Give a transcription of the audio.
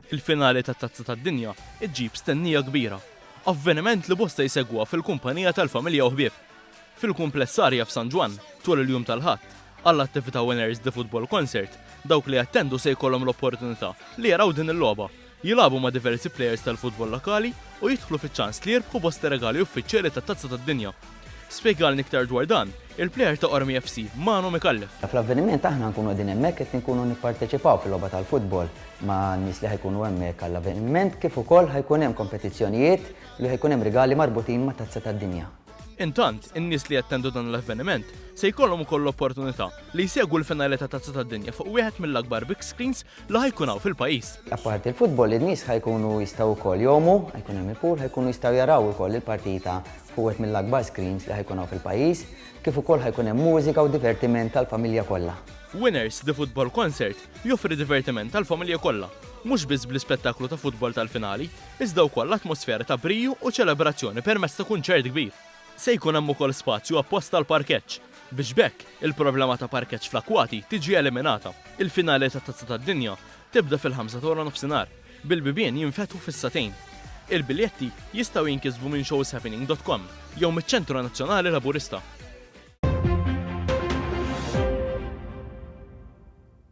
Il-finali tat-Tazza tad-Dinja iġġib stennija kbira. Avveniment li bosta jsegwa fil-kumpanija tal-familja u ħbieb. Fil-kumplessarja f'San Ġwan, tul il-jum tal-ħadd, għall-attività Winners The Football Concert, dawk li attendu se jkollhom l-opportunità li jaraw din il-logħba, jilagħbu ma' diversi plejers tal-futbol lokali u jidħlu fiċ-ċans li jirbħu bosta regali uffiċjali tat-Tazza tad-Dinja. Spjegalni iktar dwar dan, il-plejer ta' Ormi FC, Manu Mikallef. Fl-avveniment aħna nkunu din hemmhekk qed nkunu nipparteċipaw fil-logħba tal-futbol ma' nies li ħajkunu hemmhekk għall-avveniment kif ukoll ħajkun hemm kompetizzjonijiet li ħajkun hemm rigali marbutin ma' Tazza tad-Dinja. Intant, in-nies li jattendu dan l-avveniment se jkollhom ukoll l-opportunità li jsegwu l-finali ta' Tazza tad-Dinja fuq wieħed mill-akbar big screens li ħajkun hawn fil-pajjiż. Apparti il-futbol, in-nies ħajkunu jistgħu wkoll jomu, ħajkun hemm il-pool, ħajkunu jistgħu jaraw ukoll il-partita fuq wieħed mill-akbar screens li ħajkun hawn fil-pajjiż, kif ukoll ħajkun hemm mużika u divertiment tal-familja kollha. Winners The Football Concert joffri divertiment tal-familja kollha, mhux biss bl-ispettaklu ta' futbol tal-finali, iżda wkoll l-atmosfera ta' briju u ċelebrazzjoni permezz ta' kunċert kbir. Se jkun hemm ukoll spazju apposta għal parkeġġ biex bekk il-problema ta' parkeġġ fl-akwati tiġi eliminata. Il-finali ta' Tazza tad-Dinja tibda fil-5 ta' nofsinhar, bil-bibien jinfetħu fis-satejn. Il-biljetti jistgħu jinkisbu minn showshappening.com jew miċ-Ċentru Nazzjonali Laburista.